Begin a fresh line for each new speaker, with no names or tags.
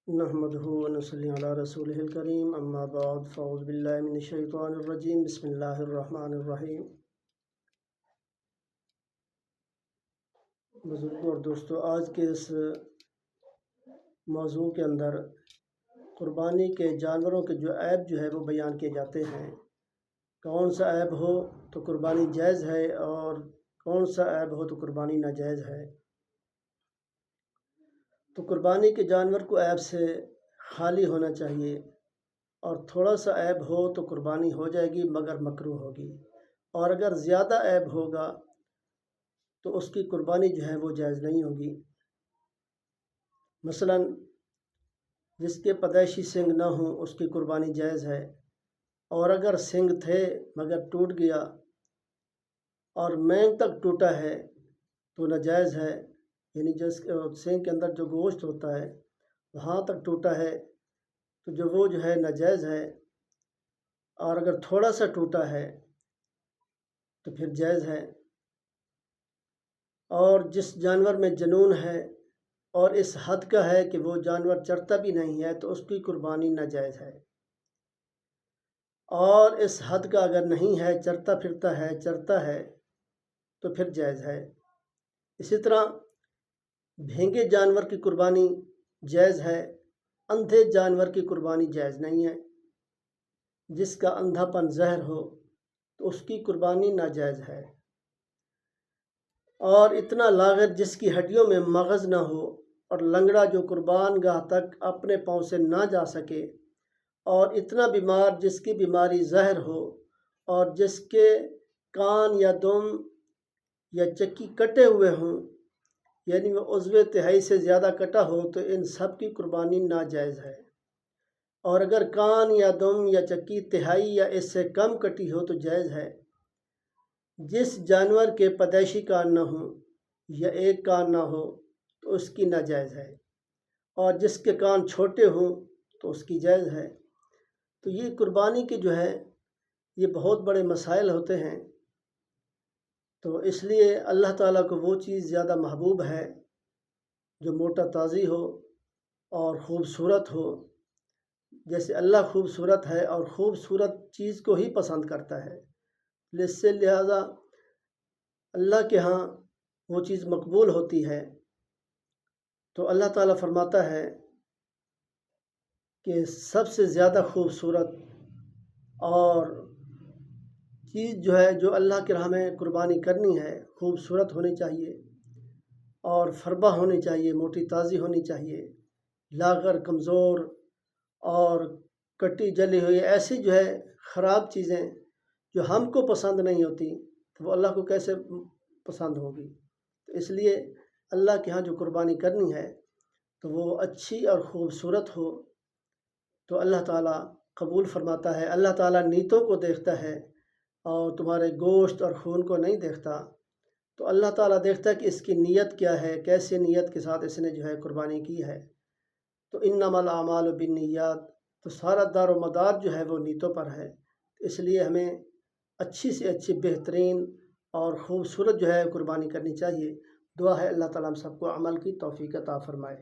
نحمدہ ونصلی علی رسولہ الکریم اما بعد فاعوذ باللہ من الشیطان الرجیم بسم اللہ الرحمن الرحیم۔ بزرگوں اور دوستو، آج کے اس موضوع کے اندر قربانی کے جانوروں کے عیب ہے وہ بیان کیے جاتے ہیں۔ کون سا عیب ہو تو قربانی جائز ہے اور کون سا عیب ہو تو قربانی ناجائز ہے۔ تو قربانی کے جانور کو عیب سے خالی ہونا چاہیے، اور تھوڑا سا عیب ہو تو قربانی ہو جائے گی مگر مکروہ ہوگی، اور اگر زیادہ عیب ہوگا تو اس کی قربانی وہ جائز نہیں ہوگی۔ مثلا جس کے پیدائشی سنگ نہ ہوں اس کی قربانی جائز ہے، اور اگر سنگ تھے مگر ٹوٹ گیا اور مینگ تک ٹوٹا ہے تو ناجائز ہے، یعنی جس سنگ کے اندر جو گوشت ہوتا ہے وہاں تک ٹوٹا ہے تو وہ ناجائز ہے، اور اگر تھوڑا سا ٹوٹا ہے تو پھر جائز ہے۔ اور جس جانور میں جنون ہے اور اس حد کا ہے کہ وہ جانور چرتا بھی نہیں ہے تو اس کی قربانی ناجائز ہے، اور اس حد کا اگر نہیں ہے، چرتا پھرتا ہے، چرتا ہے تو پھر جائز ہے۔ اسی طرح بھینگے جانور کی قربانی جائز ہے، اندھے جانور کی قربانی جائز نہیں ہے۔ جس کا اندھا پن زہر ہو تو اس کی قربانی ناجائز ہے، اور اتنا لاغر جس کی ہڈیوں میں مغز نہ ہو، اور لنگڑا جو قربان گاہ تک اپنے پاؤں سے نہ جا سکے، اور اتنا بیمار جس کی بیماری زہر ہو، اور جس کے کان یا دم یا چکی کٹے ہوئے ہوں، یعنی وہ عضو تہائی سے زیادہ کٹا ہو، تو ان سب کی قربانی ناجائز ہے۔ اور اگر کان یا دم یا چکی تہائی یا اس سے کم کٹی ہو تو جائز ہے۔ جس جانور کے پیدائشی کان نہ ہوں یا ایک کان نہ ہو تو اس کی ناجائز ہے، اور جس کے کان چھوٹے ہوں تو اس کی جائز ہے۔ تو یہ قربانی کے یہ بہت بڑے مسائل ہوتے ہیں، تو اس لیے اللہ تعالیٰ کو وہ چیز زیادہ محبوب ہے جو موٹا تازی ہو اور خوبصورت ہو۔ جیسے اللہ خوبصورت ہے اور خوبصورت چیز کو ہی پسند کرتا ہے، لہذا اللہ کے ہاں وہ چیز مقبول ہوتی ہے۔ تو اللہ تعالیٰ فرماتا ہے کہ سب سے زیادہ خوبصورت اور چیز جو اللہ کے راہ میں قربانی کرنی ہے خوبصورت ہونی چاہیے، اور فربہ ہونی چاہیے، موٹی تازی ہونی چاہیے۔ لاغر، کمزور اور کٹی جلی ہوئی ایسی خراب چیزیں جو ہم کو پسند نہیں ہوتی تو وہ اللہ کو کیسے پسند ہوگی۔ تو اس لیے اللہ کے ہاں جو قربانی کرنی ہے تو وہ اچھی اور خوبصورت ہو تو اللہ تعالیٰ قبول فرماتا ہے۔ اللہ تعالیٰ نیتوں کو دیکھتا ہے اور تمہارے گوشت اور خون کو نہیں دیکھتا۔ تو اللہ تعالیٰ دیکھتا ہے کہ اس کی نیت کیا ہے، کیسے نیت کے ساتھ اس نے قربانی کی ہے۔ تو انما الاعمال بالنیات، تو سارا دار و مدار وہ نیتوں پر ہے۔ اس لیے ہمیں اچھی سے اچھی بہترین اور خوبصورت قربانی کرنی چاہیے۔ دعا ہے اللہ تعالیٰ ہم سب کو عمل کی توفیق عطا فرمائے۔